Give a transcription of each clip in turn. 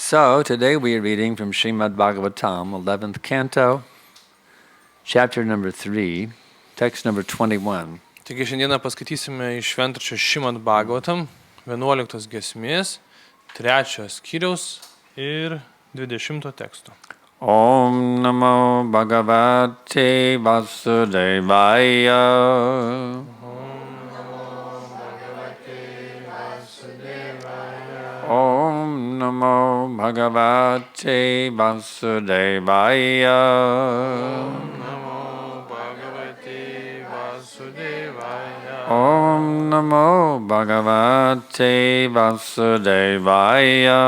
So, today we are reading from Śrīmad Bhāgavatam, 11th canto, chapter number 3, text number 21. Taigi šiandieną paskaitysime iš šventraščio Śrīmad Bhāgavatam, 11 giesmės, 3 skyriaus ir 20 teksto. Om Namo Bhagavate Vasudevaya. Om Namo Bhagavate Vasudevaya. Om Namo Bhagavate Vasudevaya.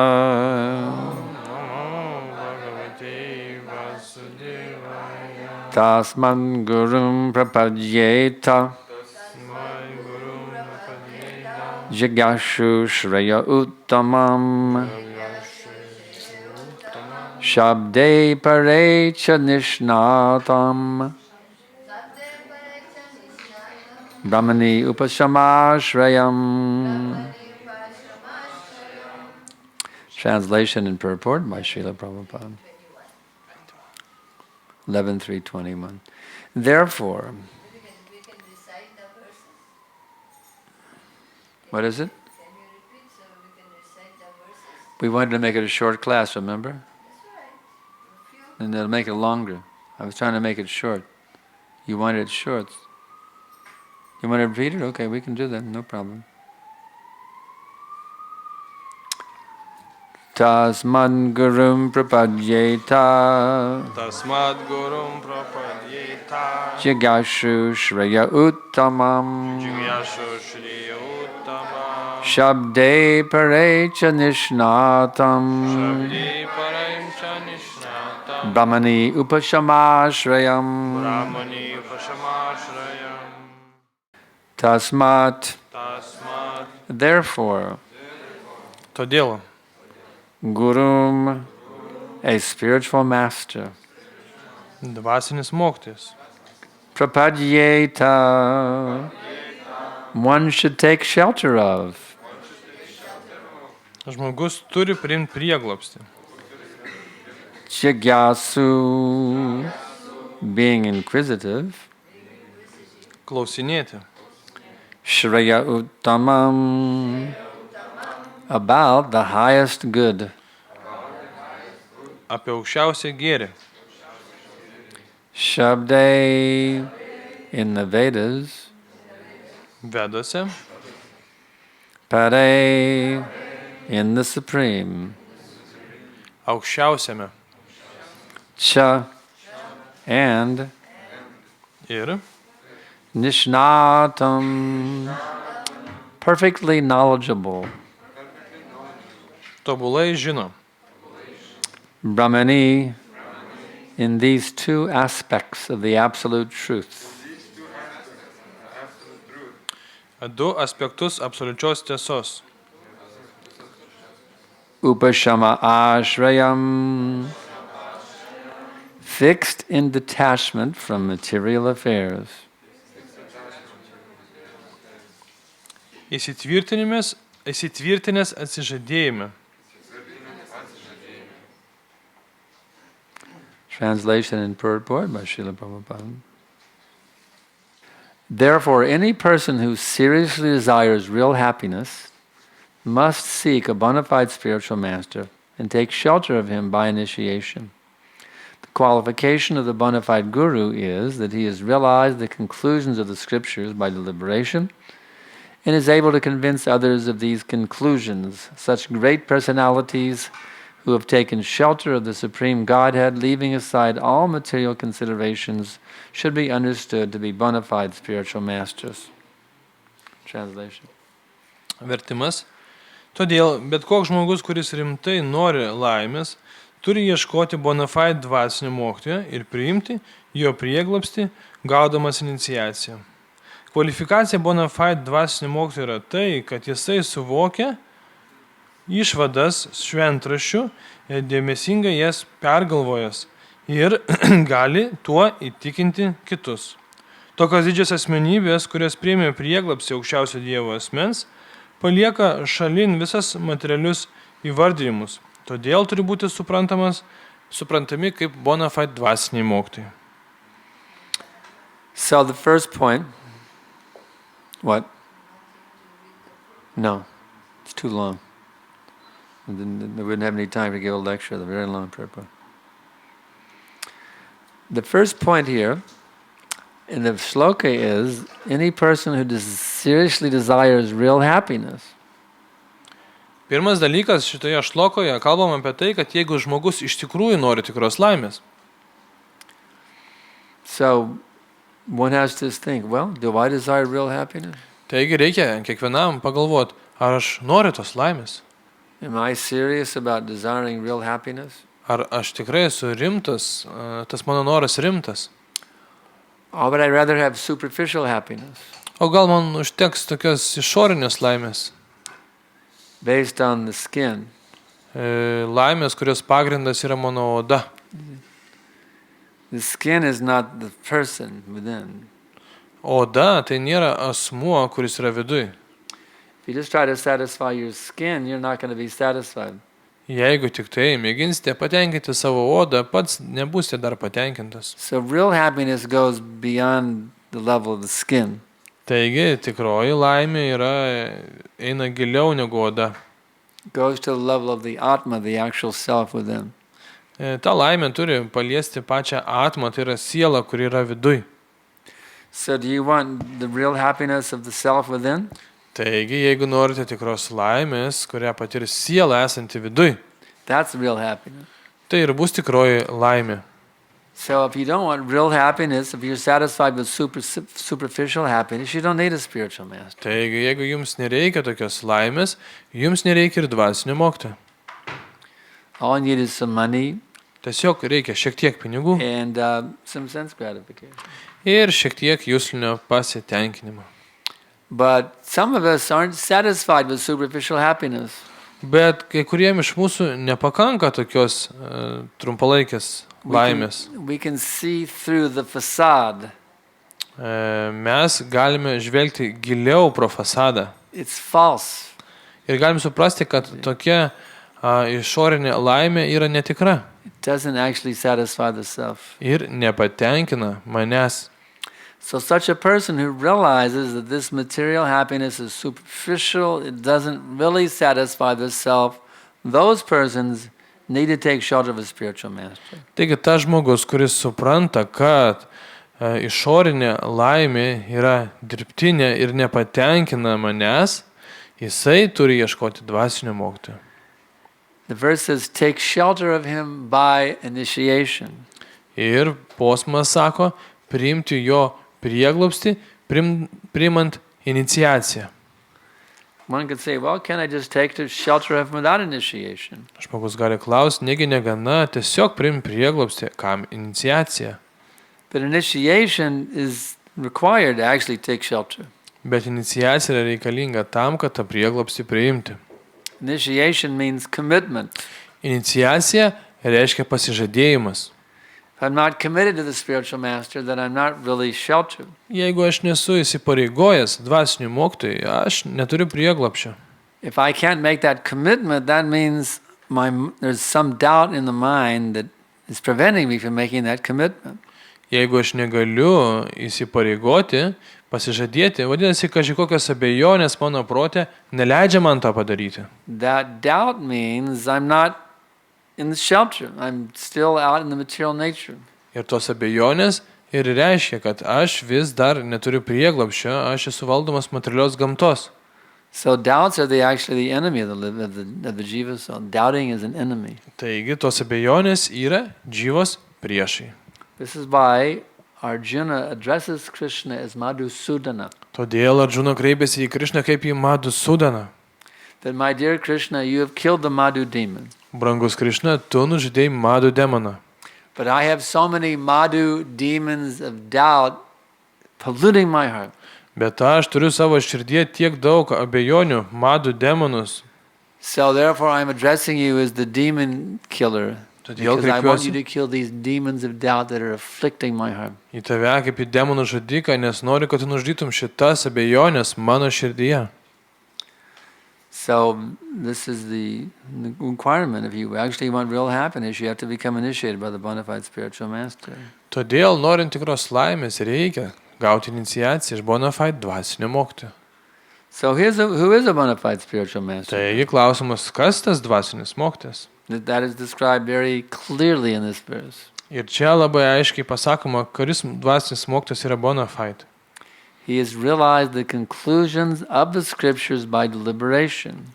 Tasman Gurum Prapadyeta Jigashu Shreya Uttamam Shabde Parecha Nishnatam Brahmani Upashamashrayam. Translation and purport by Srila Prabhupada. 11.3.21. Therefore, we can recite the verses. what is it? Can you repeat so we can recite the verses? We wanted to make it a short class, remember? That's right. A few. And they'll make it longer. I was trying to make it short. You wanted it short. You want to repeat it? Okay, we can do that, no problem. Tasmad Gurum Prapadyeta Jigashu Shreya Uttamam Shabde Parecha Nishnatam Brahmani Upashamashrayam. Tasmat. Therefore, Todėl Gurum, a spiritual master, dvasinis mokytojas, Prapadyeta, one should take shelter of. žmogus turi priimti prieglobstį. Jigyasu, being inquisitive. Klausinėti. Shreya Uttamam, about the highest good. Apie aukščiausią gėrį. Shabde, in the Vedas. Vedose. Pare, in the Supreme. Aukščiausiame. Cha, and Ir Nishnatam, perfectly knowledgeable. tobulai žino. Brahmani, in these two aspects of the absolute truth. Du aspektus absoliučios tiesos. Upashama ashrayam, fixed in detachment from material affairs. Įsitvirtinęs atsižadėjime. Translation and purport by Srila Prabhupada. Therefore, any person who seriously desires real happiness must seek a bona fide spiritual master and take shelter of him by initiation. The qualification of the bona fide guru is that he has realized the conclusions of the scriptures by deliberation and is able to convince others of these conclusions. Such great personalities who have taken shelter of the Supreme Godhead, leaving aside all material considerations, should be understood to be bona fide spiritual masters. Translation. Vertimas. Todėl bet koks žmogus, kuris rimtai nori laimės, turi ieškoti bona fide dvasinio mokytojo ir priimti jo prieglobstį, gaudamas iniciaciją. Kvalifikacija bona fide dvasinio mokytojo yra tai, kad jisai suvokia išvadas šventraščių ir dėmesingai jas pergalvojęs ir gali tuo įtikinti kitus. Tokios didžios asmenybės, kurios priėmė prieglobstį aukščiausio Dievo asmens, palieka šalin visas materialius įvardijimus. Todėl turi būti suprantami kaip bona fide dvasiniai mokytojai. So the first point, what? No, it's too long. And then we wouldn't have any time to give a lecture, the very long purpose. The first point here in the shloka is, any person who seriously desires real happiness, Pirmas dalykas šitoje šlokoje kalbam apie tai, kad jeigu žmogus iš tikrųjų nori tikros laimės, so one has to think, well, do I desire real happiness? taigi reikia kiekvienam pagalvoti, ar aš noriu tos laimės, Am I serious about desiring real happiness? ar aš tikrai esu rimtas, tas mano noras rimtas, Or would I rather have superficial happiness o gal man užteks tokios išorinės laimės, based on the skin? laimės, kurios pagrindas yra mano oda. The skin is not the person within. Oda tai nėra asmuo, kuris yra viduj. If you just try to satisfy your skin, you're not going to be satisfied. Jeigu tik tai mėginsite patenkinti savo odą, pats nebūsite dar patenkintas. So real happiness goes beyond the level of the skin. Taigi tikroji laimė eina giliau negu oda. It goes to the level of the atma, the actual self within. Ta laimė turi paliesti pačią atmą, tai yra siela, kuri yra viduj. So do you want the real happiness of the self within? Taigi, jeigu norite tikros laimės, kurią patirs siela esanti viduj, That's real happiness. tai ir bus tikroji laimė. So if you don't want real happiness, if you're satisfied with superficial happiness, you don't need a spiritual master. Taigi, jeigu jums nereikia tokios laimės, jums nereikia ir dvasinio mokytojo. All you need is some money Tiesiog reikia šiek tiek pinigų and some sense gratification. ir šiek tiek juslinio pasitenkinimo. But some of us aren't satisfied with superficial happiness. Bet kai kuriem iš mūsų nepakanka tokios trumpalaikės laimės. We can see through the facade. Mes galime žvelgti giliau pro fasadą It's false. ir galim suprasti, kad tokia išorinė laimė yra netikra It doesn't actually satisfy the self. ir nepatenkina manęs. So such a person who realizes that this material happiness is superficial, it doesn't really satisfy the self, those persons need to take shelter of a spiritual master. Taigi tas žmogus, kuris supranta, kad išorinė laimė yra dirbtinė ir nepatenkina manęs, jisai turi ieškoti dvasinio mokytojo. The verse says, take shelter of him by initiation. Ir posmas sako, priimti jo prieglobstį, priimant iniciaciją. One could say, well, can I just take the shelter of him without initiation? Žmogus gali klausti, negi negana, tiesiog priimti prieglobstį, kam iniciacija. But initiation is required to actually take shelter. Bet iniciacija yra reikalinga tam, kad tą prieglobstį priimti. Initiation means commitment. Iniciacija reiškia pasižadėjimas. If I'm not committed to the spiritual master, then I'm not really sheltered. Jeigu aš nesu įsipareigojęs dvasinių mokytojų, aš neturiu prieglobsčio. If I can't make that commitment, that means there's some doubt in the mind that is preventing me from making that commitment. Jeigu aš negaliu įsipareigoti, pasižadėti, vadinasi, kažkokios abejonės mano prote neleidžia man tą padaryti. That doubt means I'm not in the shelter. I'm still out in the material nature. Ir tos abejonės ir reiškia, kad aš vis dar neturiu prieglobsčio, aš esu valdomas materialios gamtos. So doubts are actually the enemy of the jiva soul. Doubting is an enemy. Taigi, tos abejonės yra dživos priešai. This is why Arjuna addresses Krishna as Madhusudana. Todėl Arjuna kreipėsi į Krišną kaip į Madhusudaną. That, my dear Krishna, you have killed the Madhu demon. Brangus Krišna, tu nužudei Madhu demoną. But I have so many Madhu demons of doubt polluting my heart. Bet aš turiu savo širdyje tiek daug abejonių, Madhu demonus. So therefore I'm addressing you as the demon killer. Todėl Because I want you kreipiuosi to kill these demons of doubt that are afflicting my heart. į tave kaip į demonų žudiką, nes noriu, kad tu nužudytum šitas abejonės mano širdyje. So this is the requirement. If you actually want real happiness, you have to become initiated by the bona fide spiritual master. Todėl, norint tikros laimės, reikia gauti iniciaciją iš bona fide dvasinio mokytojo. So who is a bona fide spiritual master? Taigi klausimas, kas tas dvasinis mokytojas? That is described very clearly in this verse. Ir čia labai aiškiai pasakoma, kuris dvasinis mokytojas yra bona fide. He has realized the conclusions of the scriptures by deliberation.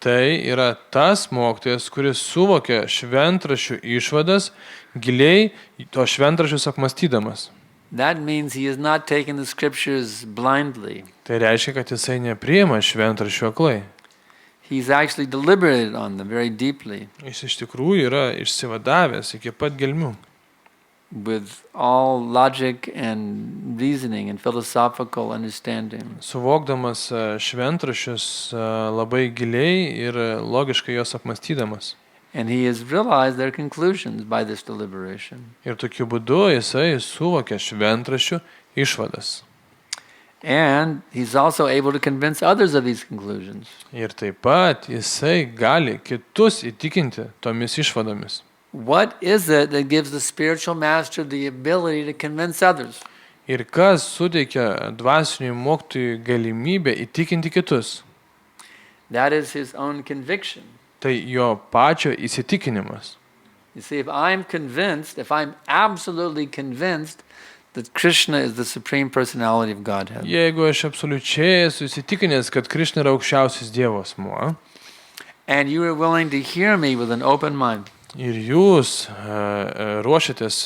Tai yra tas mokytojas, kuris suvokia šventraščių išvadas, giliai to šventraščius apmastydamas. That means he is not taking the scriptures blindly. Tai reiškia, kad jisai nepriima šventraščių aklai. He's actually deliberated on them very deeply, Jis iš tikrųjų yra išsivadavęs iki pat gelmių. with all logic and reasoning and philosophical understanding. Suvokdamas šventraščius labai giliai ir logiškai juos apmastydamas. And he has realized their conclusions by this deliberation. Ir tokiu būdu jisai suvokia šventraščių išvadas. And he's also able to convince others of these conclusions. Ir taip pat jisai gali kitus įtikinti tomis išvadomis. What is it that gives the spiritual master the ability to convince others? Ir kas suteikia dvasiniui mokytojui galimybę įtikinti kitus? That is his own conviction. Tai jo pačio įsitikinimas. You see, if I'm convinced, if I'm absolutely convinced that Krishna is the Supreme Personality of Godhead, Jeigu aš absoliučiai esu įsitikinęs, kad Krishna yra aukščiausias Dievo asmuo, and you are willing to hear me with an open mind, ir jūs ruošiatės,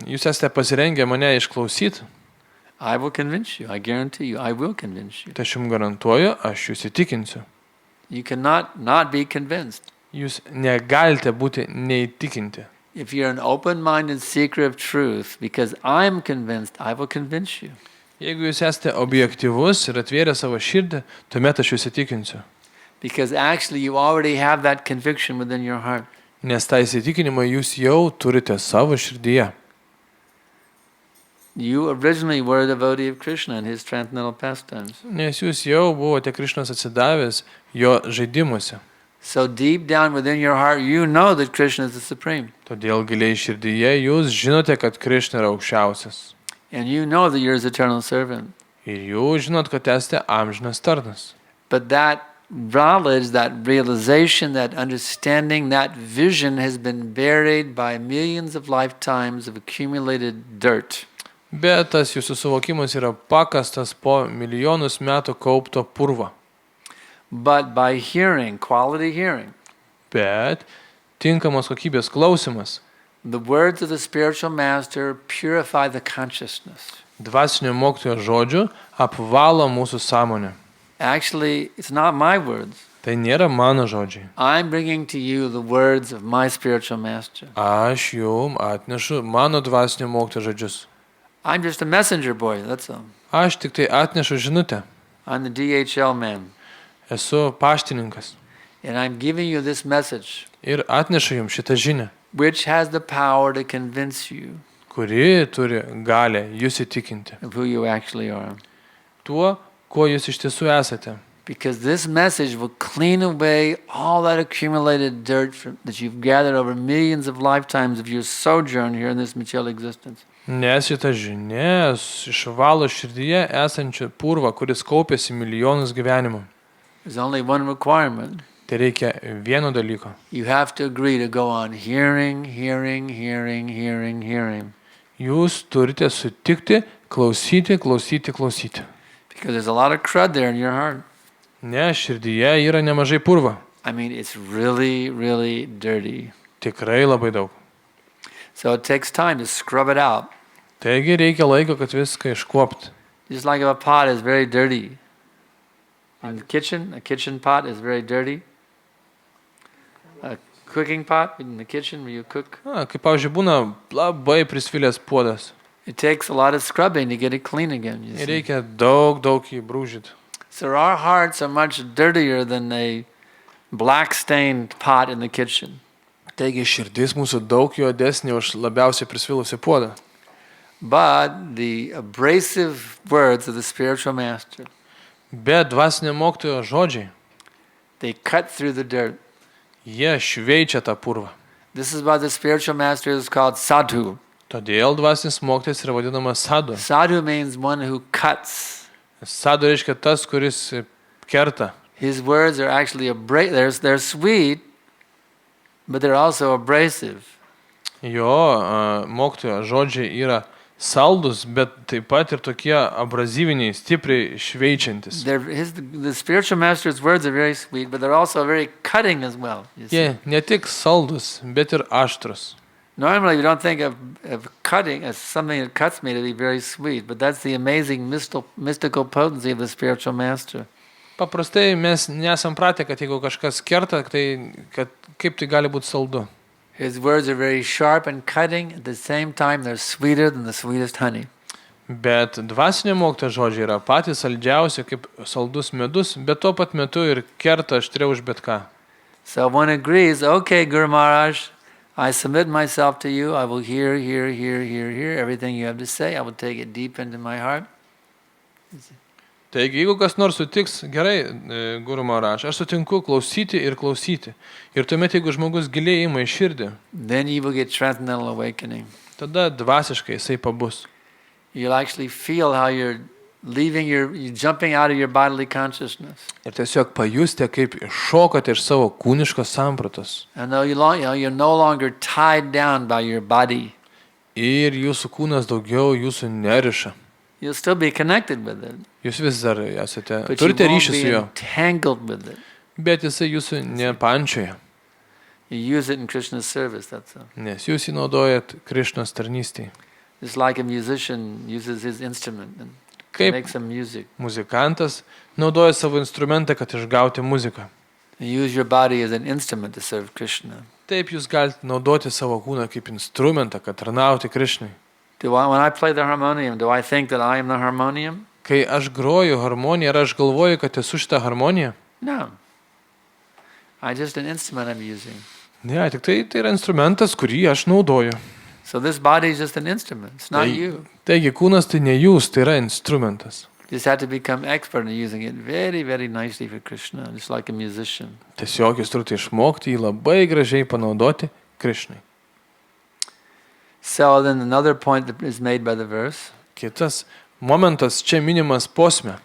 jūs esate pasirengę mane išklausyti, I will convince you. I guarantee you, I will convince you. tai aš jums garantuoju, aš jūs įtikinsiu. You cannot not be convinced. Jūs negalite būti neįtikinti. If you're an open-minded seeker of truth, because I'm convinced, I will convince you. Jeigu jūs esate objektyvus ir atvėrę savo širdį, tuomet aš jūs įtikinsiu. Because actually you already have that conviction within your heart. Nes tą įsitikinimą jūs jau turite savo širdyje. You originally were a devotee of Krishna and his transcendental pastimes. Nes jūs jau buvote Krišnos atsidavęs jo žaidimuose. So deep down within your heart, you know that Krishna is the Supreme. Todėl giliai širdyje jūs žinote, kad Krišna yra aukščiausias. And you know that you're his eternal servant. Ir jūs žinot, kad esate amžinas tarnas. But that knowledge, that realization, that understanding, that vision has been buried by millions of lifetimes of accumulated dirt. Bet tas jūsų suvokimas yra pakastas po milijonus metų kaupto purvo. But by hearing, quality hearing, Bet tinkamos kokybės klausimas, the words of the spiritual master purify the consciousness. dvasinio mokytojo žodžių apvalo mūsų sąmonę. Actually, it's not my words. Tai nėra mano žodžiai. I'm bringing to you the words of my spiritual master. Aš jums atnešu mano dvasinio mokytojo žodžius. I'm just a messenger boy, that's all. Aš tik tai atnešu žinutę. I'm the DHL man. Esu paštininkas. And I'm giving you this message, Ir atnešu jums šitą žinią, which has the power to convince you kuri turi galę jūs įtikinti. of who you actually are. Tuo, kuo jūs iš tiesų esate. Because this message will clean away all that accumulated dirt that you've gathered over millions of lifetimes of your sojourn here in this material existence. Nes šita žinia išvalo širdyje esančią purvą, kuris kaupėsi milijonus gyvenimų. There's only one requirement. Tai reikia vieno dalyko. You have to agree to go on hearing, hearing, hearing, hearing, hearing. Jūs turite sutikti, klausyti, klausyti, klausyti. Because there's a lot of crud there in your heart. Nes širdyje yra nemažai purvo. I mean, it's really, really dirty. Tikrai labai daug. So it takes time to scrub it out. Taigi reikia laiko, kad viską iškuopti. Just like if a pot is very dirty. In the kitchen, a kitchen pot is very dirty. A cooking pot in the kitchen where you cook. Kaip pavyzdžiui, būna labai prisvilęs puodas. It takes a lot of scrubbing to get it clean again. You Ir see. reikia daug jį brūžyti. So our hearts are much dirtier than a black stained pot in the kitchen. Taigi širdis mūsų daug juodesnė už labiausiai prisvilusią puodą. But the abrasive words of the spiritual master, Bet dvasinio mokytojo žodžiai, They cut through the dirt. Jie šveičia tą purvą. This is why the spiritual master is called sadhu. Todėl dvasinis mokytojas yra vadinamas sadhu. Sadhu means one who cuts. Sadhu reiškia tas, kuris kerta. His words are actually they're sweet, but they're also abrasive. Jo mokytojo žodžiai yra saldus, bet taip pat ir tokie abrazyviniai, stipriai šveičiantis. The spiritual master's words are very sweet, but they're also very cutting as well. Jie ne tik saldus, bet ir aštrus. Normally we don't think of cutting as something that cuts me to be very sweet, but that's the amazing mystical potency of the spiritual master. Paprastai mes nesam pratę, kad jeigu kažkas kerta, tai kaip tai gali būti saldu. His words are very sharp and cutting. At the same time, they're sweeter than the sweetest honey. Bet dvasinio mokytojo žodžiai yra patys saldžiausi, kaip saldus medus, bet tuo pat metu ir kerta aštriau už bet ką. So one agrees, okay, Guru Maharaj, I submit myself to you. I will hear everything you have to say. I will take it deep into my heart. Taigi, jeigu kas nors sutiks, gerai, Guru Maharaj, aš sutinku klausyti ir klausyti. Ir tuomet, jeigu žmogus giliai ima į širdį, then you will get transcendental awakening. tada dvasiškai jisai pabus. You'll actually feel how you're jumping out of your bodily consciousness. Ir tiesiog pajustė, kaip iššokate iš savo kūniškos sampratos. And though you're no longer tied down by your body, Ir jūsų kūnas daugiau jūsų neriša. you'll still be connected with it, Jūs vis dar esate, but you turite won't ryšį be su juo, entangled with it. bet jisai jūsų nepančioja, You use it in Krishna's service, that's all. nes jūs jį naudojat Krišnos tarnystėje. It's like a musician uses his instrument and Kaip makes some music. muzikantas naudoja savo instrumentą, kad išgauti muziką. You use your body as an instrument to serve Krishna. Taip jūs galite naudoti savo kūną kaip instrumentą, kad tarnauti Krišnai. When I play the harmonium, do I think that I am the harmonium? Kai aš groju harmoniją, ar aš galvoju, kad esu šitą harmoniją? No. I just an instrument I'm using. Ne, tik tai yra instrumentas, kurį aš naudoju. So this body is just an instrument. It's not you. Taigi kūnas tai ne jūs, tai yra instrumentas. You just have to become expert in using it very, very nicely for Krishna, just like a musician. Tiesiog jūs turite išmokti jį labai gražiai panaudoti Krišnai. So then another point that is made by the verse, Kitas momentas čia minimas posme,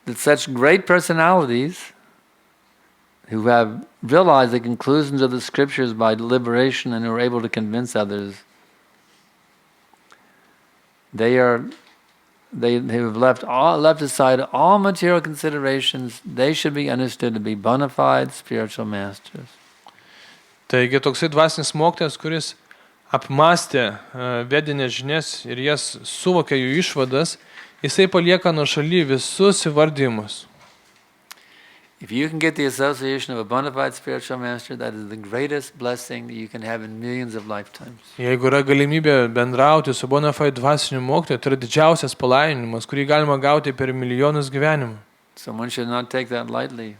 that such great personalities who have realized the conclusions of the scriptures by deliberation and who are able to convince others, they have left aside all material considerations. They should be understood to be bona fide spiritual masters. Taigi toksai dvasinis mokytojas, kuris apmastė vedinės žinias ir jas suvokė jų išvadas, jisai palieka nuo šaly visus įvardymus. If you can get the association of a bona fide spiritual master, that is the greatest blessing that you can have in millions of lifetimes. Jeigu yra galimybė bendrauti su bona fide dvasiniu mokytoju, tai yra didžiausias palaiminimas, kurį galima gauti per milijonus gyvenimų. So one should not take that lightly.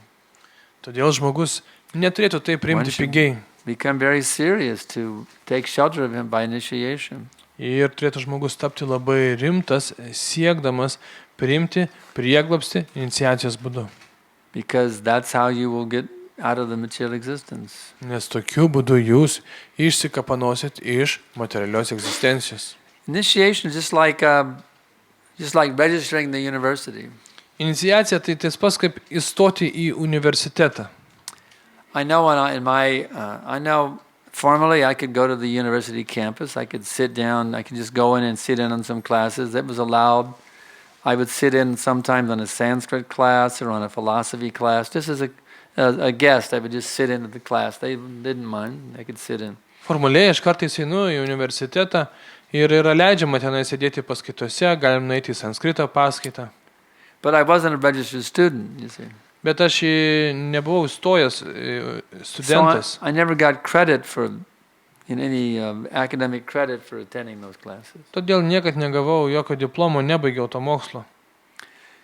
Todėl žmogus neturėtų tai priimti pigiai. Become very serious to take shelter of him by initiation. Ir turėtų žmogus tapti labai rimtas, siekdamas priimti prieglobstį iniciacijos būdu. Because that's how you will get out of the material existence. Nes tokiu būdu jūs išsikapanosit iš materialios egzistencijos. Initiation is just like registering the university. Iniciacija tai tas pats kaip įstoti į universitetą. I know formally I could go to the university campus. I could sit down. I could just go in and sit in on some classes. That was allowed. I would sit in sometimes on a Sanskrit class or on a philosophy class. Just as a guest, I would just sit into the class. They didn't mind. I could sit in. Formaliai aš kartais einu į universitetą ir yra leidžiama tenai sėdėti paskaitose, galim nueiti į sanskrito paskaitą. But I wasn't a registered student, you see. Bet aš nebuvau stojęs studentas. So I never got credit for any academic credit for attending those classes. Todėl niekad negavau jokio diplomo, nebaigiau to mokslo.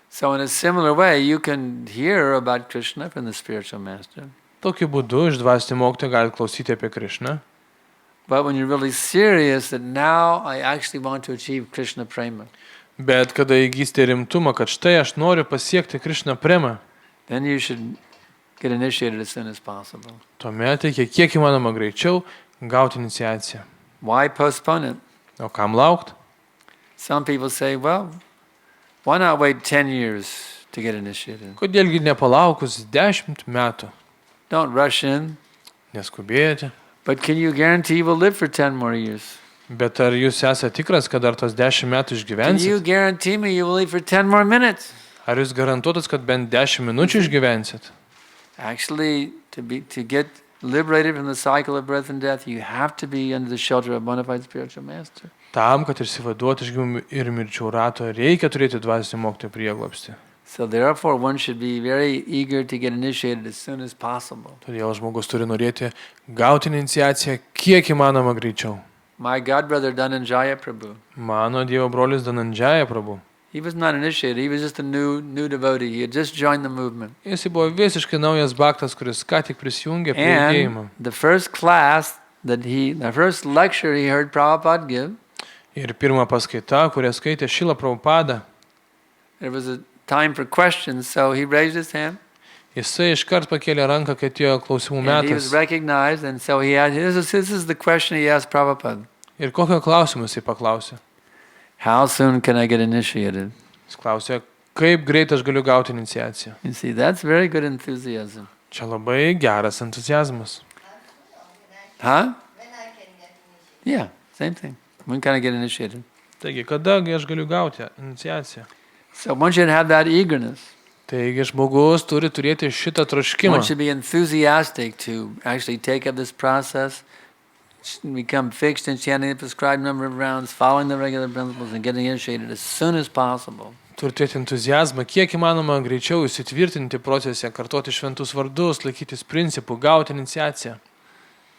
So in a similar way, you can hear about Krishna from the spiritual master. Tokiu būdu iš dvasinio mokytojo gali klausyti apie Krišną. But when you're really serious that now I actually want to achieve Krishna prema, Bet kada įgysite rimtumą, kad štai aš noriu pasiekti Krišną premą, then you should get initiated as soon as possible. Tuomet reikia kiek įmanoma greičiau gauti iniciaciją. Why postpone it? O kam laukt? Some people say, well, why not wait 10 years to get initiated? Kodėlgi nepalaukus 10 metų? Don't rush in. Neskubėti. But can you guarantee you will live for 10 more years? Bet ar jūs esate tikras, kad dar tos 10 metų Can you išgyvensit? guarantee me you will live for 10 more minutes? Ar jūs garantuotas, kad bent 10 minučių išgyvensit? Actually, to get liberated from the cycle of birth and death, you have to be under the shelter of a bona fide spiritual master. Tam, kad išsivaduoti iš gimimų ir mirčių rato, reikia turėti dvasinį mokytojo prieglobstį. So therefore, one should be very eager to get initiated as soon as possible. Todėl žmogus turi norėti gauti iniciaciją kiek įmanoma greičiau. My godbrother Dhananjaya Prabhu, Mano Dievo brolis Dhananjaya Prabhu. he was not initiated, he was just a new devotee. He had just joined the movement. Jis buvo visiškai naujas bhaktas, kuris ką tik prisijungė prie judėjimo. And the first class the first lecture he heard Prabhupada give, Ir pirma paskaita, kurią skaitė Šrila Prabhupada, there was a time for questions, so he raised his hand. jisai iškart pakėlė ranką, kai atėjo klausimų And he was metas. recognized, and so he had, this is the question he asked Prabhupada. Ir kokio klausimą jisai paklausė? How soon can I get initiated? Jis klausė, kaip greit aš galiu gauti iniciaciją. You see, that's very good enthusiasm. Čia labai geras entuzijazmas. Huh? When I can get initiated. Yeah, same thing. When can I get initiated? Taigi, kadagi aš galiu gauti iniciaciją? So one should have that eagerness. Taigi, žmogus turi turėti šitą troškimą. One should be enthusiastic to actually take up this process, become fixed in chanting the prescribed number of rounds, following the regular principles, and getting initiated as soon as possible. Turi turėti entuzijazmą, kiek įmanoma greičiau įsitvirtinti procese, kartoti šventus vardus, laikytis principų, gauti iniciaciją.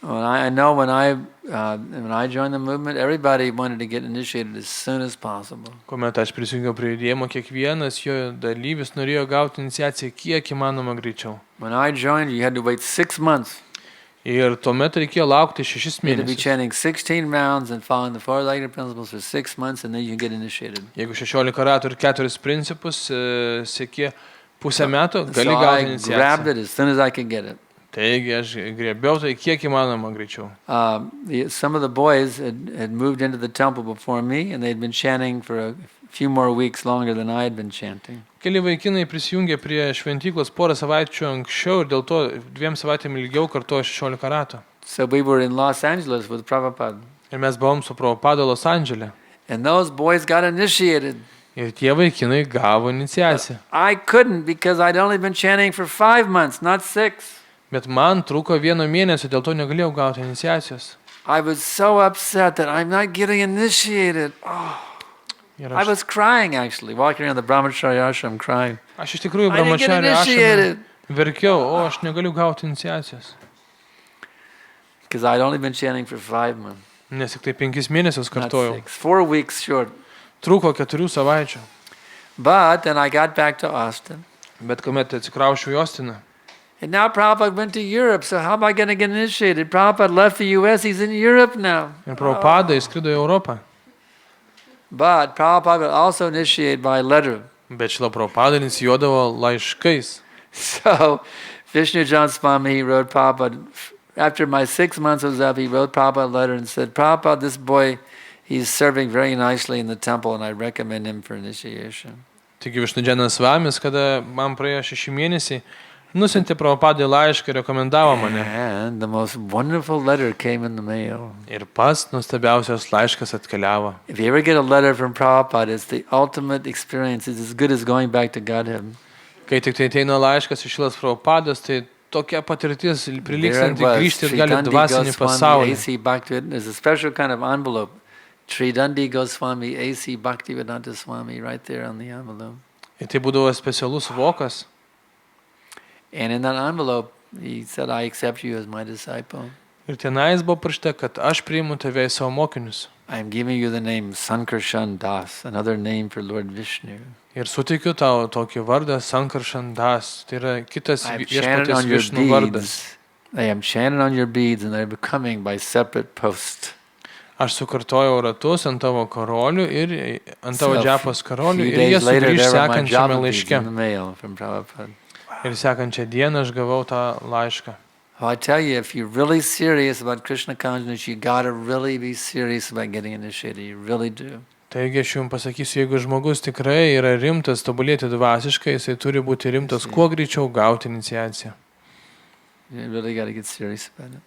Well, I know when I joined the movement, everybody wanted to get initiated as soon as possible. Kuomet aš prisijungiau prie judėjimo, kiekvienas jo dalyvis norėjo gauti iniciaciją kiek įmanoma greičiau. When I joined, you had to wait 6 months. Ir tuomet reikėjo laukti 6 You had to be mėnesius. chanting 16 rounds and following the four regular principles for 6 months, and then you can get initiated. Jeigu 16 ratų ir 4 principus seki pusę metų, gali So gauti I grabbed iniciaciją. it as soon as I could get it. Taigi aš griebiau tai kiek įmanoma greičiau. Some of the boys had moved into the temple before me, and they had been chanting for a few more weeks longer than I had been chanting. Keli vaikinai prisijungė prie šventyklos porą savaičių anksčiau ir dėl to 2 savaitėm ilgiau kartojo 16 ratų. So we were in Los Angeles with Prabhupada, Ir mes buvom su Prabhupada Los Andžele. and those boys got initiated. Ir tie vaikinai gavo iniciaciją. I couldn't because I'd only been chanting for 5 months, not 6. Bet man truko 1 mėnesį, dėl to negalėjau gauti iniciacijos. I was so upset that I'm not getting initiated. Oh, Ir I aš, was crying actually, walking around the Brahmacharya ashram crying. aš iš tikrųjų I didn't get brahmacharį initiated verkiau, o aš negaliu gauti iniciacijos. because I'd only been chanting for 5 months, Nes tik tai 5 mėnesius not kartojau. 6. 4 weeks short. Truko 4 savaičių. But then I got back to Austin. Bet kuomet atsikraušiu į Ostiną. And now Prabhupada went to Europe, so how am I going to get initiated? Prabhupada left the US, he's in Europe now. Ir Prabhupada įskrido į Europą. But Prabhupada would also initiate by letter. Bet Šrila Prabhupada inicijuodavo laiškais. So Vishnu Jan Swami, he wrote Prabhupada, after my 6 months was up, he wrote Prabhupada a letter and said, Prabhupada, this boy, he's serving very nicely in the temple and I recommend him for initiation. Taigi Višnudžianas Svamis, kada man praėjo 6 mėnesiai, nusintė Prabhupadai laišką ir rekomendavo mane. And the most wonderful letter came in the mail. Ir pats nuostabiausias laiškas atkeliavo. If you ever get a letter from Prabhupada, it's the ultimate experience. It's as good as going back to Godhead. Kai tik tai ateina laiškas iš Šrilos Prabhupados, tai tokia patirtis There it prilygstanti was, grįžti ir gali Tridandi dvasinį Goswami, pasaulį. A.C. Bhaktivedanta. There's a special kind of envelope. Tridandi Goswami, A.C. Bhaktivedanta Swami, right there on the envelope. Ir tai būdavo specialus vokas. And in that envelope, he said, I accept you as my disciple. Ir tenais buvo parašyta, kad aš priimu tave į savo mokinius. I am giving you the name Sankarshan Das, another name for Lord Vishnu. Ir suteikiu tau tokį vardą Sankarshan Das. Tai yra kitas I have chanted viešpaties on your Višnų vardas. beads. I am chanted on your beads and they're becoming by separate post. Aš sukartojau ratus ant tavo karolių ir ant tavo So, džapos karolių few ir jie days later, sugrįž there were my sekančiame Java beads in laiške. the mail from Prabhupada. Ir sekančią dieną aš gavau tą laišką. Oh, I tell you, if you're really serious about Krishna consciousness, you gotta really be serious about getting initiated. You really do. Taigi aš jums pasakysiu, jeigu žmogus tikrai yra rimtas tobulėti dvasiškai, jisai turi būti rimtas kuo greičiau gauti iniciaciją. You really gotta get serious about it.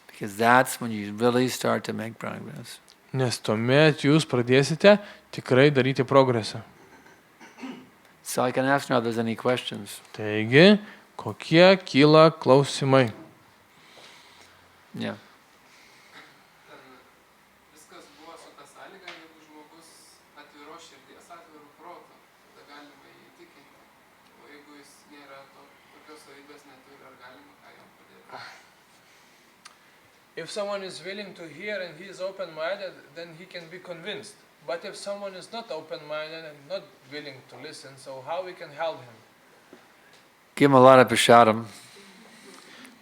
Because that's when you really start to make progress. Nes tuomet jūs pradėsite tikrai daryti progresą. So I can ask now if there's any questions. Taigi, kokie kyla klausimai? Yeah. Viskas buvo su ta sąlyga, jeigu žmogus atviros širdies, atvirų proto, tada galima jį įtikinti. O jeigu jis nėra tokios savybės neturi, ar galima ką jam padėti? If someone is willing to hear and he is open-minded, then he can be convinced. But if someone is not open-minded and not willing to listen, so how we can help him? Give him a lot of prashadam.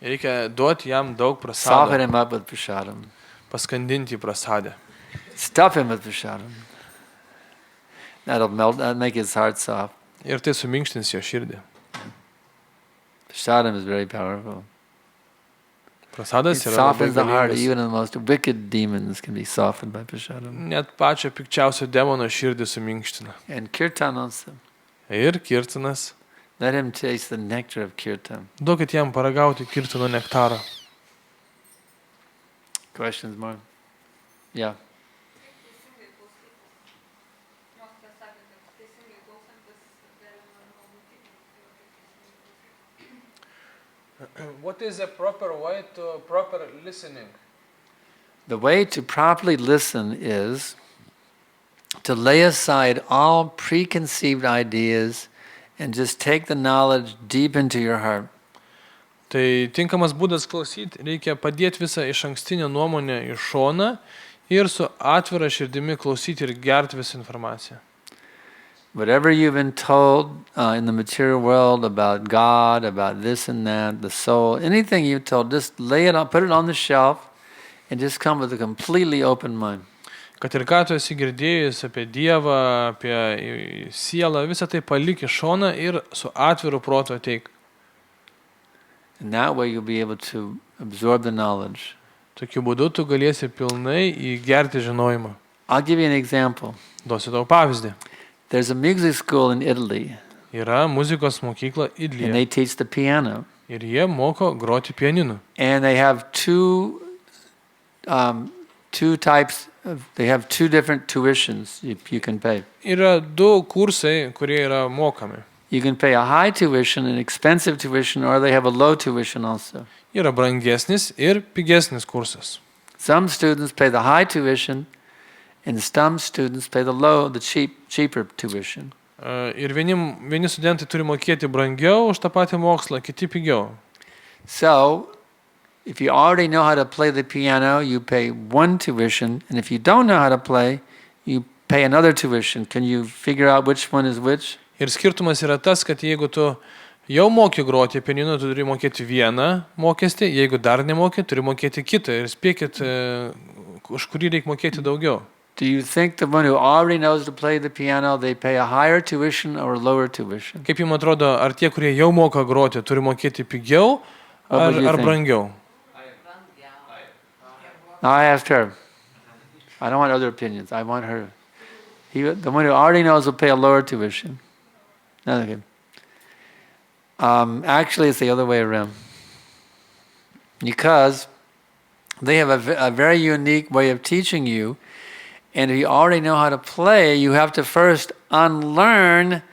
Reikia duoti jam daug Soften prasado, him up with prashadam. paskandinti prasadę. Stuff him with prashadam. That'll make his heart soft. Ir tai suminkštins jo širdį. Prashadam is very powerful. It Prasadas yra labai softens the heart. galingas. Even the most wicked demons can be softened by prashadam. Net pačio pikčiausio demono širdį suminkština. And kirtan also. Ir kirtanas. Let him taste the nectar of kirtan. Duokit jam paragauti kirtano nektarą. Questions more? Yeah. What is a proper way to proper listening? The way to properly listen is to lay aside all preconceived ideas and just take the knowledge deep into your heart. Tai tinkamas būdas klausyti, reikia padėti visą iš ankstinę nuomonę į šoną ir su atvira širdimi klausyti ir gerti visą informaciją. Whatever you've been told in the material world about God, about this and that, the soul, anything you've told, just lay it on, put it on the shelf, and just come with a completely open mind. Kad ir ką tu esi girdėjus apie Dievą, apie sielą, visą tai palik į šoną ir su atviru protu ateik. And that way you'll be able to absorb the knowledge. Tokiu būdu tu galėsi pilnai įgerti žinojimą. I'll give you an example. Duosiu tau pavyzdį. There's a music school in Italy, Yra muzikos mokykla and Idlyje they teach the piano. ir jie moko groti pianinu. And they have two types of, they have two different tuitions you can pay. Yra du kursai, kurie yra mokami. You can pay a high tuition, an expensive tuition, or they have a low tuition also. Yra brangesnis ir pigesnis kursas. Some students pay the high tuition, and some students pay the cheaper tuition. Ir vieni studentai turi mokėti brangiau už tą patį mokslą, kiti pigiau. So, if you already know how to play the piano, you pay one tuition, and if you don't know how to play, you pay another tuition. Can you figure out which one is which? Ir skirtumas yra tas, kad jeigu tu jau moki groti pianinu, tu turi mokėti vieną mokestį, jeigu dar nemoki, turi mokėti kitą. Ir spėkit, už kurį reikia mokėti daugiau. Do you think the one who already knows to play the piano, they pay a higher tuition or a lower tuition? Kaip jums atrodo, ar tie, kurie jau moka groti, turi mokėti pigiau What would you ar think? brangiau? Now I asked her. I don't want other opinions. I want her. The one who already knows will pay a lower tuition. Okay. Actually, it's the other way around. Because they have a very unique way of teaching you. And if you already know how to play, you have to first unlearn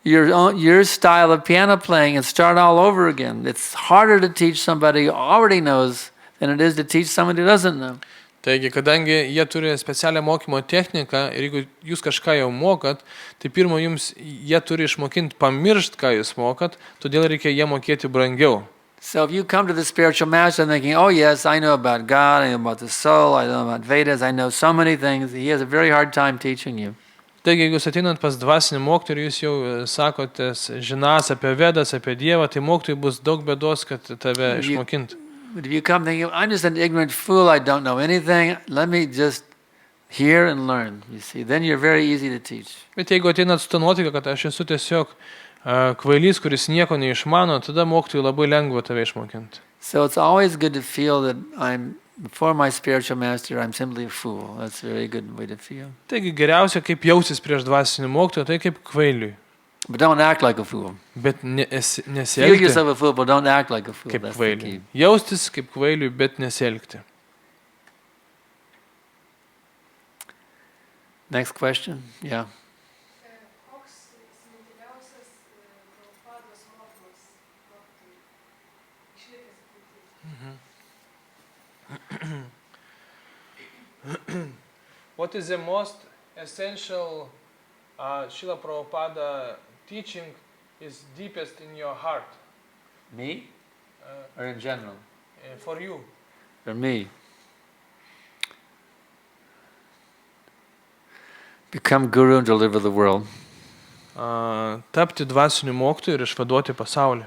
your style of piano playing and start all over again. It's harder to teach somebody who already knows than it is to teach somebody who doesn't know. Taigi, kadangi jie turi specialią mokymo techniką ir jeigu jūs kažką jau mokat, tai pirma jums jie turi išmokinti pamiršti, ką jūs mokat, todėl reikia jie mokėti brangiau. So if you come to the spiritual master thinking, oh yes, I know about God, I know about the soul, I know about Vedas, I know so many things, he has a very hard time teaching you. Taigi, jeigu jūs ateinat pas dvasinį mokytoją ir jūs jau sakotės žinas apie Vedas, apie Dievą, tai mokytojui bus daug bėdos, kad tave išmokinti. But if you come thinking, I'm just an ignorant fool, I don't know anything, let me just hear and learn, you see, then you're very easy to teach. Bet jeigu ateinat su ta nuotaika, kad aš esu tiesiog kvailys, kuris nieko neišmano, tada mokytojui labai lengva tave išmokinti. So it's always good to feel that before my spiritual master, I'm simply a fool. That's a very good way to feel. Taigi geriausia, kaip jausis prieš dvasinį mokytoją, tai kaip kvailiui. But don't act like a fool. Bet Feel nesielgti yourself a fool, but don't act like a fool. kaip That's the kvailiui. key. Jaustis kaip kvailiui, bet nesielgti. Next question? Yeah. Koks įsimintiniausias Prabhupados mokymas išlikęs atminty? What is the most essential Srila Prabhupada teaching is deepest in your heart Me? Or in general? for you? For me? Become guru and deliver the world. Tapti dvasiniu mokytoju ir išvaduoti pasaulį.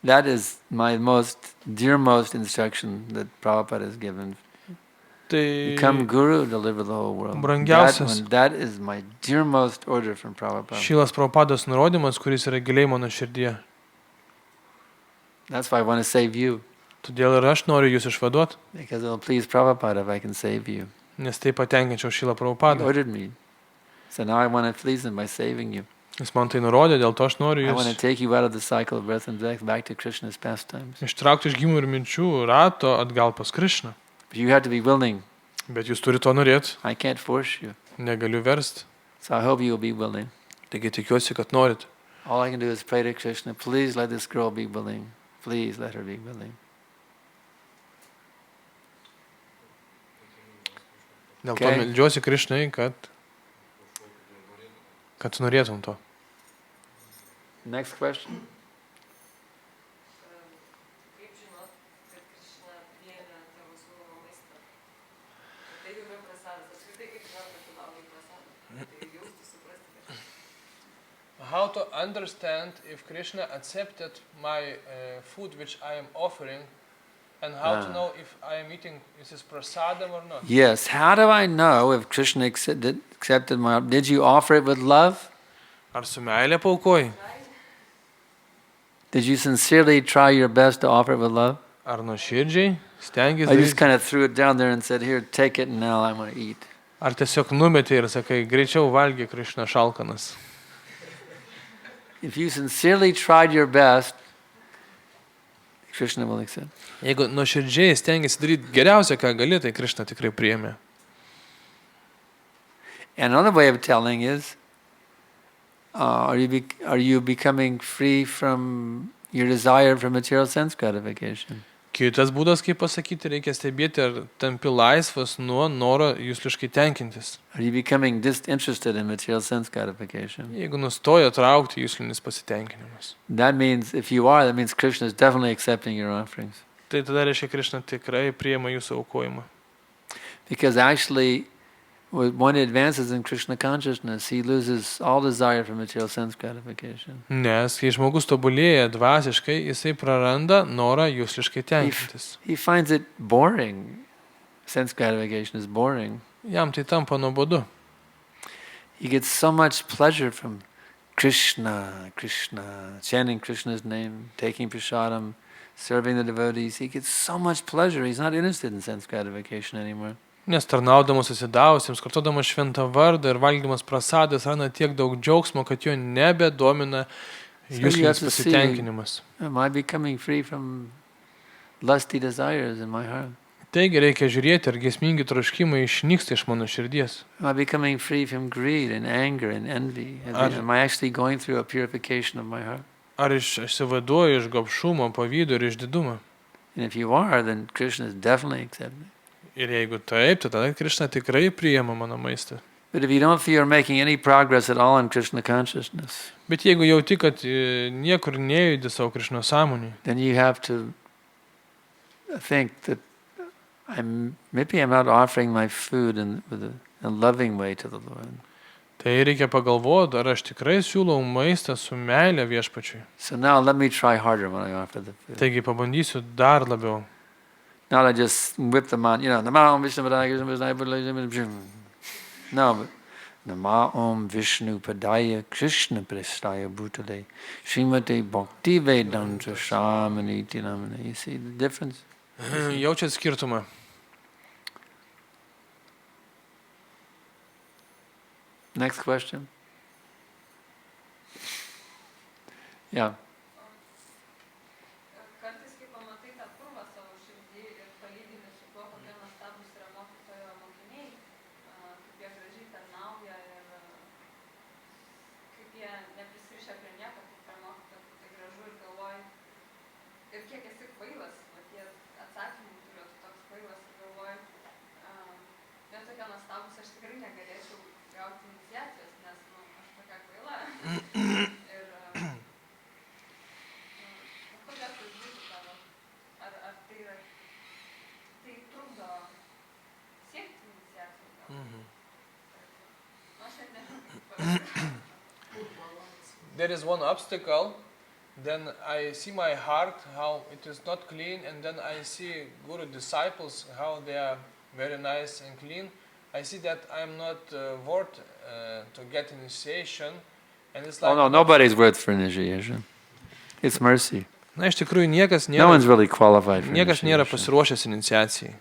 That is my dearmost instruction that Prabhupada has given. Tai Become guru, deliver the whole world. Brangiausias. That is my dearmost order from Prabhupada. Šilas Prabhupados nurodymas, kuris yra giliai mano širdyje. That's why I want to save you, Todėl ir aš noriu jūs išvaduoti, because it will please Prabhupada if I can save you. nes tai patenkinčiau Šilą He Prabhupadą. ordered me. So now I want to please him by saving you. Jis man tai nurodė, dėl to aš noriu I want to jūs take you out of the cycle of birth and death back to Krishna's pastimes. ištraukti iš gimų ir minčių rato atgal pas Krišną. But you have to be willing. Bet jūs turite to norėti, I can't force you. negaliu versti. So I hope you will be willing. Taigi tikiuosi, kad norit. All I can do is pray to Krishna, please let this girl be willing. Please let her be willing. Dėl to Okay. meldžiuosi Krišnai, kad tu norėtum to. Next question. Kaip žinot, kad Krišna priėmė tavo sūnų maistą? Tai jau yra prasadas. Apskritai, kaip žinot, kad tu valgai prasadą? Tai jausti, suprasti, kad... How to understand if Krishna accepted my food which I am offering, and how to know if I am eating is this prasadam or not? Yes, how do I know if Krishna accepted my... Did you offer it with love? Ar su meilė paukoji? Did you sincerely try your best to offer it with love? Ar nuoširdžiai stengiasi I just daryti? kind of threw it down there and said, here, take it and now I'm going to eat. Ar tiesiog numetė ir sakai, greičiau valgy Krishna šalkanas? If you sincerely tried your best, Krishna will accept. Jeigu nuoširdžiai stengiasi daryti geriausia, ką gali, tai Krishna tikrai priėmė. And another way of telling is, are you becoming free from your desire for material sense gratification? Kitas būdas, kaip pasakyti, reikia stebėti, ar tampi laisvas nuo noro jusliškai tenkintis. Are you becoming disinterested in material sense gratification? Jeigu nustoja traukti juslinis pasitenkinimas. That means, if you are, that means Krishna is definitely accepting your offerings. Tai tada reiškia, Krishna tikrai priima jūsų aukojimą. Because actually, when one advances in Krishna consciousness, he loses all desire for material sense gratification. Nes kai žmogus tobulėja dvasiškai, jisai praranda norą jusliškai tenkintis. He finds it boring. Sense gratification is boring. Jam tai tampa nuobodu. He gets so much pleasure from Krishna, Krishna, chanting Krishna's name, taking prasadam, serving the devotees. He gets so much pleasure. He's not interested in sense gratification anymore. Nes tarnaudamas susidavusiems, kartodamas šventą vardą ir valgydamas prasadas, randa tiek daug džiaugsmo, kad jo nebedomina juslinis pasitenkinimas. Am I becoming free from lusty desires in my heart? Taigi reikia žiūrėti, ar giesmingi troškimai išnyksta iš mano širdies. Am I becoming free from greed and anger and envy? Am I actually going through a purification of my heart? Ar išsivaduoju iš gobšumo, pavydo ir išdidumo. And if you are, then Krishna is definitely accepting. Ir jeigu taip, tai tada Krishna tikrai priima mano maistą. But if you don't feel you're making any progress at all in Krishna consciousness, Bet jeigu jauti, kad niekur nejudi savo Krishna sąmonį, then you have to think that maybe I'm not offering my food with a loving way to the Lord. tai reikia pagalvoti, ar aš tikrai siūlau maistą su meilė viešpačiui. So now let me try harder when I offer the food. Taigi pabandysiu dar labiau. Not I just whip them on, the Vishnu. No, but Nama Om Vishnu Padaya Krishna Prestaya Bhutale Śrīmate Bhakti Vedanta Shamaniti Namane. You see the difference? Jaučiat skirtumą. Next question. Yeah. Kartais, kai pamatai tą purvą savo širdį ir palygini su tuo, kokie nuostabūs yra mokytojo mokiniai, kaip jie gražiai tarnauja ir kaip jie neprisirišę prie nieko, kaip per mokytoją, kaip tai gražu ir galvoji. Ir kiek esi kvailas, tie atsakymai turiu, toks kvailas ir galvoji. Jie tokie nuostabūs, aš tikrai negalėčiau gauti iniciacijos, nes aš tokia kvaila. There is one obstacle, then I see my heart, how it is not clean, and then I see Guru disciples, how they are very nice and clean. I see that I am not worth to get initiation, and it's like... Oh no, nobody's worth for initiation. It's mercy. Na, iš tikrųjų, niekas No one's really qualified for nėra initiation. pasiruošęs iniciacijai.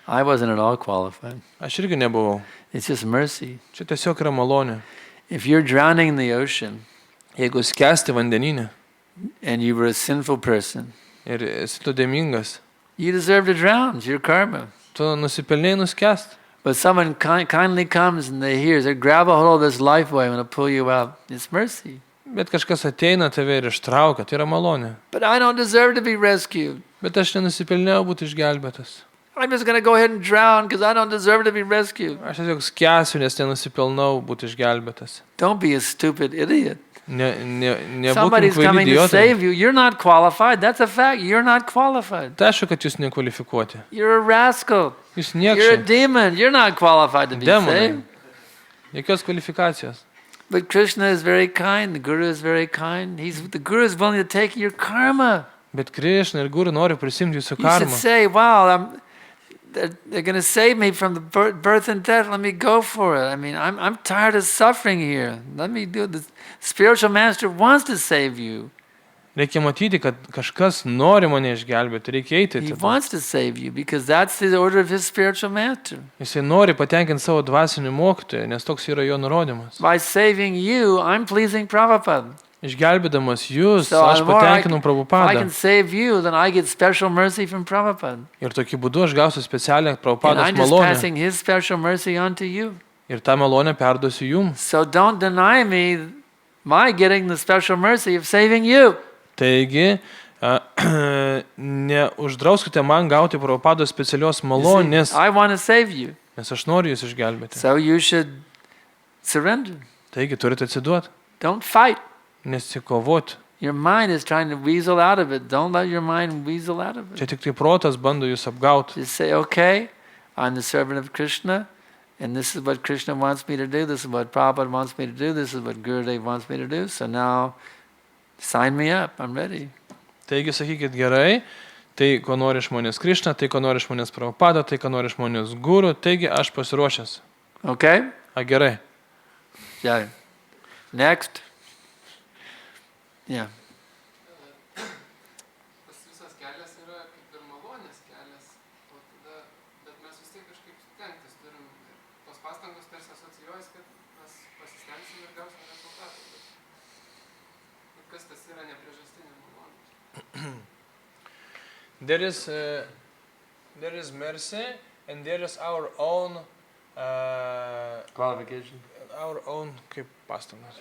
I wasn't at all qualified. Aš irgi nebuvau. It's just mercy. Čia tiesiog yra malonė. If you're drowning in the ocean Jeigu skęsti vandenyne and you were a sinful person, ir esi tu dėmingas, you deserve to drown. It's your karma. tu nusipelnėjai nuskęsti. But someone kindly comes and they hear, they grab a hold of this life way, I'm going to pull you out. It's mercy. Bet kažkas ateina tave ir ištraukia, tai yra malonė. But I don't deserve to be rescued. Bet aš nenusipelnėjau būti išgelbėtas. I'm just going to go ahead and drown because I don't deserve to be rescued. Aš tiesiog skęsiu, nes nenusipelnau būti išgelbėtas. Don't be a stupid idiot. Nebūkim Somebody's kvaili coming to idiotai. save you. You're not qualified. That's a fact. You're not qualified. Tai aišku, kad jūs nekvalifikuoti. You're a rascal. Jūs You're a niekšai. demon. You're not qualified to be Demonai. saved. Jokios kvalifikacijos. But Krishna is very kind. The Guru is very kind. The Guru is willing to take your karma. Bet Krišna ir Guru nori prisimti jūsų You should karmą. say, wow, they're going to save me from the birth and death. Let me go for it. I mean, I'm tired of suffering here. Let me do it. The spiritual master wants to save you. Reikia matyti, kad kažkas nori mane išgelbėti. Reikia eiti. He tada. wants to save you because that's the order of his spiritual master. Jisai nori patenkinti savo dvasinį mokytoją, nes toks yra jo nurodymas. By saving you, I'm pleasing Prabhupada. Išgelbėdamas jūs, So aš patenkinau if I Prabhupadą. can save you, then I get special mercy from Prabhupada. Ir tokiu būdu aš gausiu specialią And Prabhupados I'm just malonę. passing his special mercy on to you. Ir tą malonę perduosiu jums. So don't deny me my getting the special mercy of saving you. Taigi, neuždrauskite man gauti Prabhupados specialios You malonės, see, I want to save you. nes aš noriu jūs išgelbėti. So you should surrender. Taigi turite atsiduoti, Don't fight. nesikovoti. Your mind is trying to weasel out of it. Don't let your mind weasel out of Čia it. tik tai protas bando jūs apgauti. Just say, okay, I'm the servant of Krishna, and this is what Krishna wants me to do. This is what Prabhupada wants me to do. This is what Gurudev wants me to do. So now, sign me up. I'm ready. Taigi sakykit gerai, tai ko nori iš manęs Krišna, tai ko nori iš manęs Prabhupada, tai ko nori iš manęs Guru, taigi aš pasiruošęs. Okay? Gerai. Yeah. Next. Yeah. Tas visas kelias yra kaip ir malonės kelias, o tada, bet mes vis tiek kažkaip stengtis turim ir tos pastangos tarsi asocijuojas, kad mes pasistengsim ir gausim rezultatą. Bet kas tas yra nepriežastinė malonė? There is mercy and there is our own Qualification. our own kaip pastangos.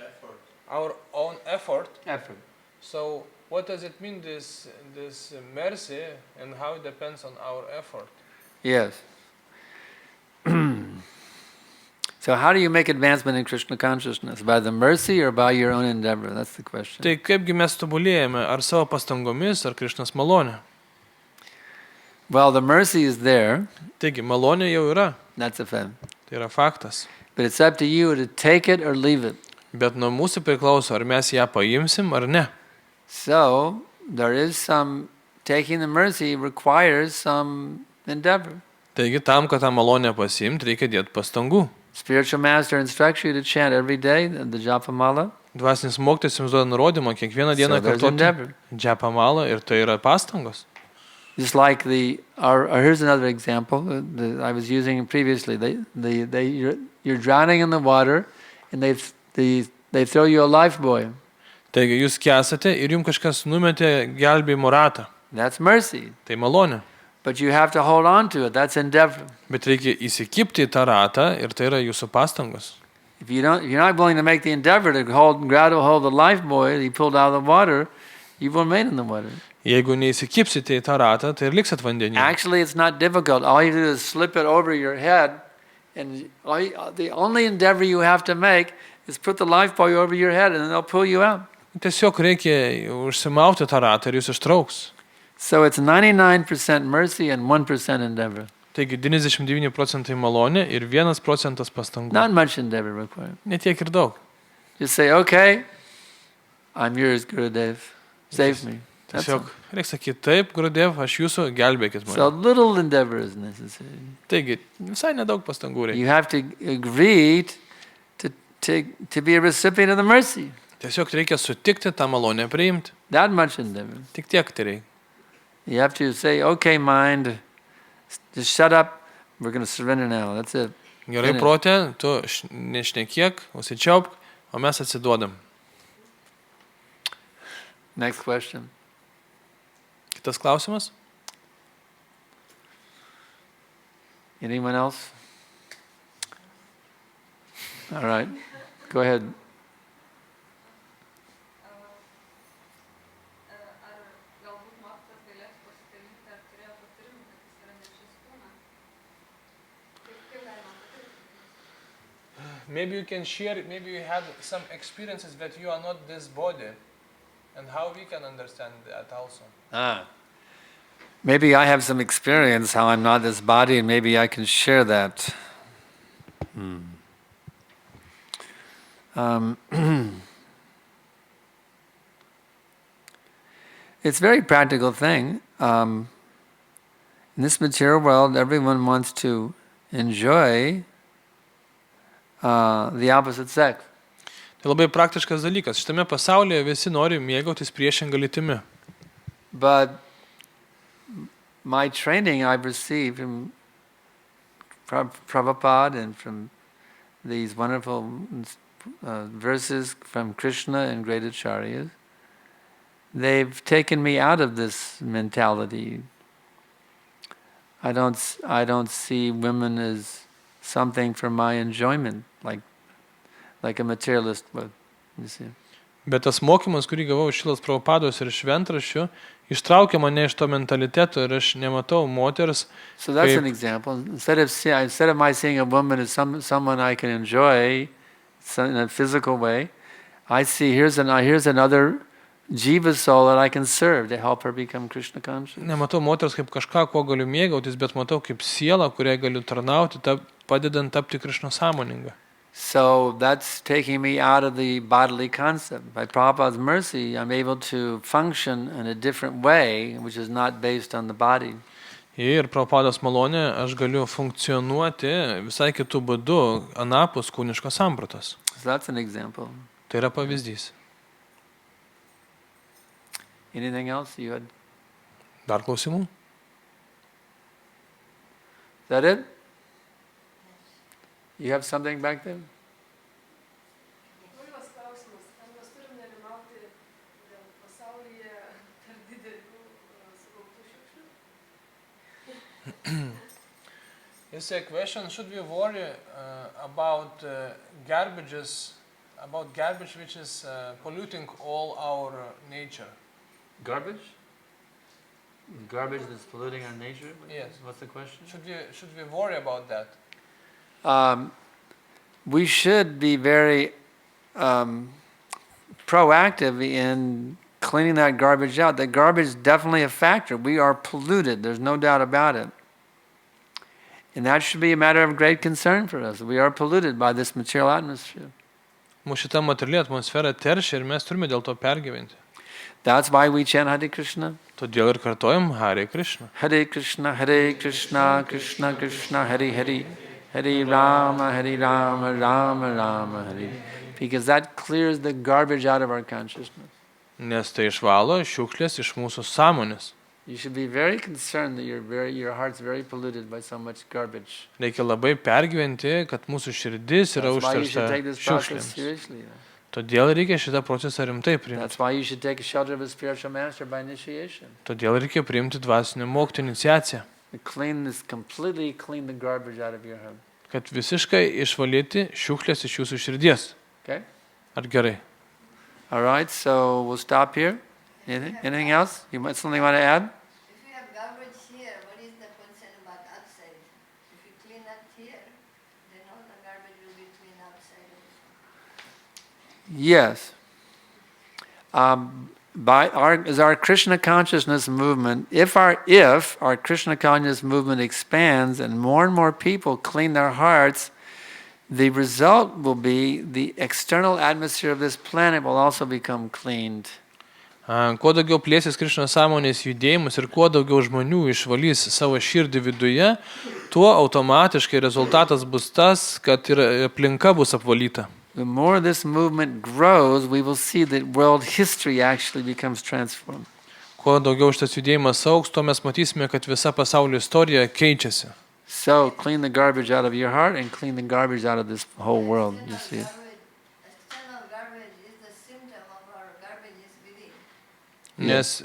Our own effort. Effort. So what does it mean this mercy and how it depends on our effort? Yes. So how do you make advancement in Krishna consciousness? By the mercy or by your own endeavor? That's the question. Tai kaipgi mes tobulėjame, ar savo pastangomis, ar Krišnos malonė? Well, the mercy is there. Taigi, malonė jau yra, That's a fact. tai yra faktas. But it's up to you to take it or leave it. Bet nuo mūsų priklauso, ar mes ją paimsim, ar ne. So there is some, taking the mercy requires some endeavor. Taigi, tam, kad tą malonę pasimti, reikia dėti pastangų. spiritual master instructs you to chant every day the Japamala, Dvasinis mokytojas jums duoda nurodymą kiekvieną dieną So there's kartoti endeavor. džepamalą ir tai yra pastangos. just like here's another example that I was using previously. You're drowning in the water, and they throw you a lifebuoy. Taigi jūs kesate ir jums kažkas numetė gelbėjimo ratą. That's mercy. Tai malonė. But you have to hold on to it. That's endeavor. Bet reikia įsikibti į tą ratą ir tai yra jūsų pastangos. If you're not willing to make the endeavor to grab the lifebuoy that you pulled out of the water, you will remain in the water. Jeigu neįsikibsite į tą ratą, tai ir liksit vandenyje. Actually, it's not difficult. All you do is slip it over your head, and the only endeavor you have to make is put the lifebuoy over your head, and then they'll pull you out. Tiesiog reikia užsimauti tą ratą ir jūs ištrauks. So it's 99% mercy and 1% endeavor. Taigi 99% malonė ir 1% pastangų. Not much endeavor required. Netiek ir daug. Just say, okay, I'm yours, Gurudev. Save me. That's Tiesiog all. reikia sakyti, taip, Gurudev, aš jūsų, gelbėkit So mane. little endeavor is necessary. Taigi, visai nedaug pastangų reikia. You have to agree to be a recipient of the mercy. Tiesiog reikia sutikti tą malonę priimti. That much endeavor. Tik tiek tai reikia. You have to say, okay, mind, just shut up. We're going to surrender now. That's it. Gerai protė, tu nešnekėk, užsičiaupk, o mes atsiduodam. Next question. Kitas klausimas? Anyone else? All right. Go ahead. Ar galbūt mokytojas galėtų pasidalinti, ar turėjo patarimų, kad jis yra ne šis kūnas? Kaip galima patirti? Maybe you can share, maybe you had some experiences that you are not this body, and how we can understand that also. Maybe I have some experience how I'm not this body, and maybe I can share that. It's a very practical thing. In this material world, everyone wants to enjoy the opposite sex. Tai labai praktiškas dalykas. Šitame pasaulyje visi nori mėgautis priešingą lytimi. But my training I've received from Prabhupada and from these wonderful verses from Krishna and great acharyas, they've taken me out of this mentality. I don't see women as something for my enjoyment, like a materialist would. You see. Bet tas mokymas, kurį gavau iš Šilos Prabhupados ir šventraščių, ištraukė mane iš to mentaliteto ir aš nematau moters. So that's an example. Instead of my seeing a woman as someone I can enjoy in a physical way, I see here's another jiva soul that I can serve to help her become Krishna conscious. Nematau moters kaip kažką, kuo galiu mėgautis, bet matau kaip sielą, kuriai galiu tarnauti, padedant tapti Krishna sąmoningą. So that's taking me out of the bodily concept. By Prabhupada's mercy, I'm able to function in a different way, which is not based on the body. Ir Prabhupados malonė, aš galiu funkcionuoti visai kitų būdų, anapus kūniškos sampratos. So that's an example. Tai yra pavyzdys. Anything else you had? Dar klausimų? Is that it? You have something back there? Kvailas klausimas. Ar mes turim nerimauti dėl pasaulyje per didelių sukauptų šiukšlių? It's a question, should we worry about garbage which is polluting all our nature? Garbage? Garbage that's polluting our nature? Yes. What's the question? Should we worry about that? We should be very proactive in cleaning that garbage out. The garbage is definitely a factor. We are polluted. There's no doubt about it. And that should be a matter of great concern for us. We are polluted by this material atmosphere. Mūsų šitą materialę atmosferą teršia ir mes turime dėl to pergyventi. That's why we chant Hare Krishna. Todėl ir kartojam Hare Krishna. Hare Krishna, Hare Krishna, Krishna Krishna, Hare Hare. Hare Rama, Rama Rama, Hare. Because that clears the garbage out of our consciousness. Nes tai išvalo šiukšlės iš mūsų sąmonės. You should be very concerned that your heart's very polluted by so much garbage. Reikia labai pergyventi, kad mūsų širdis yra That's why you should užteršta take this process šiukšlėms. seriously. Todėl reikia šitą procesą rimtai priimti. That's why you should take shelter of a spiritual master by initiation. Todėl reikia priimti dvasinio mokytojo iniciaciją. Completely clean the garbage out of your heart. Kad visiškai išvalyti šiukšlės iš jūsų širdies. Okay? Ar gerai? All right, so we'll stop here. Anything else? Something you want to add? If you have garbage here, what is the concern about outside? If you clean up here, then all the garbage will be cleaned outside also. Yes. As our Krishna consciousness movement, if our Krishna consciousness movement expands and more people clean their hearts, the result will be the external atmosphere of this planet will also become cleaned. Kuo daugiau plėsis Krišnos sąmonės judėjimus ir kuo daugiau žmonių išvalys savo širdį viduje, tuo automatiškai rezultatas bus tas, kad ir aplinka bus apvalyta. The more this movement grows, we will see that world history actually becomes transformed. Kuo daugiau šitas judėjimas augs, tuo mes matysime, kad visa pasaulio istorija keičiasi. So clean the garbage out of your heart and clean the garbage out of this whole world. You see it? External garbage is the symptom of our garbage is within. Nes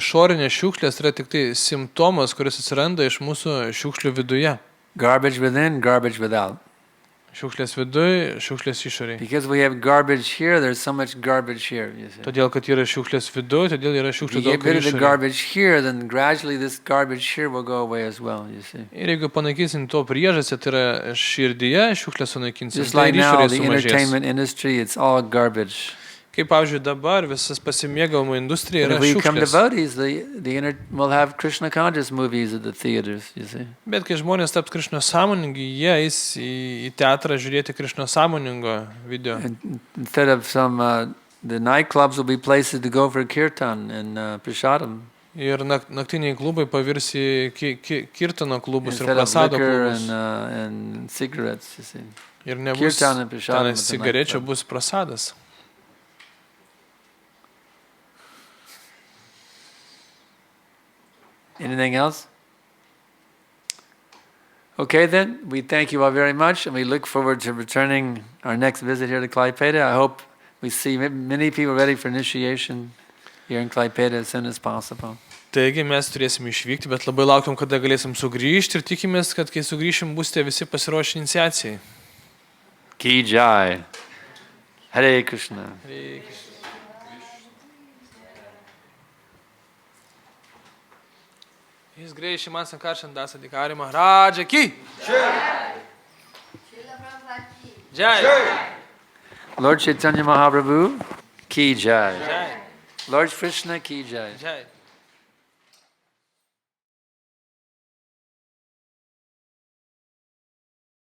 išorinės šiukšlės yra tik tai simptomas, kuris atsiranda iš mūsų šiukšlių viduje. Garbage within, garbage without. Šiukšlės viduje, šiukšlės išorėje. Because we have garbage here, there's so much garbage here. You see? Todėl, kad yra šiukšlės viduje, todėl yra If šiukšlių you get daug rid of the išorėje. garbage here, then gradually this garbage here will go away as well. You see? Ir jeigu panaikinsim to priežastį, tai yra širdyje, šiukšlės sunaikinsim, Just tai like ir now, išorėje the sumažės. entertainment industry, it's all garbage. Kaip, pavyzdžiui, dabar visas pasimėgavimo industrija But yra if we become šiukšlės. devotees, we'll have Krishna conscious movies at the theaters. You see? Bet kai žmonės taps Krišnos sąmoningi, jie eis į teatrą žiūrėti Krišnos sąmoningo video. And instead of the nightclubs will be places to go for kirtan and prasadam. Ir naktiniai klubai pavirs į kirtano klubus ir Instead of prasado liquor klubus. and cigarettes. You see? Ir nebus Kirtan and prasadam tenais at the cigarečių, nightclub. bus prasadas. Anything else? Okay then, we thank you all very much and we look forward to returning our next visit here to Klaipeda. I hope we see many people ready for initiation here in Klaipeda as soon as possible. Taigi mes turėsim išvykti, bet labai laukiam, kada galėsim sugrįžti ir tikimės, kad kai sugrįšim, būsite visi pasiruošę iniciacijai. Ki Jai. Hare Krishna. His Grace Sriman Sankarshan Das Adhikari Maharaja ki Srila Prabhupada ki. Jai. Lord Chaitanya Mahaprabhu, Ki Jai. Jai. Lord Krishna, Ki Jai. Jai.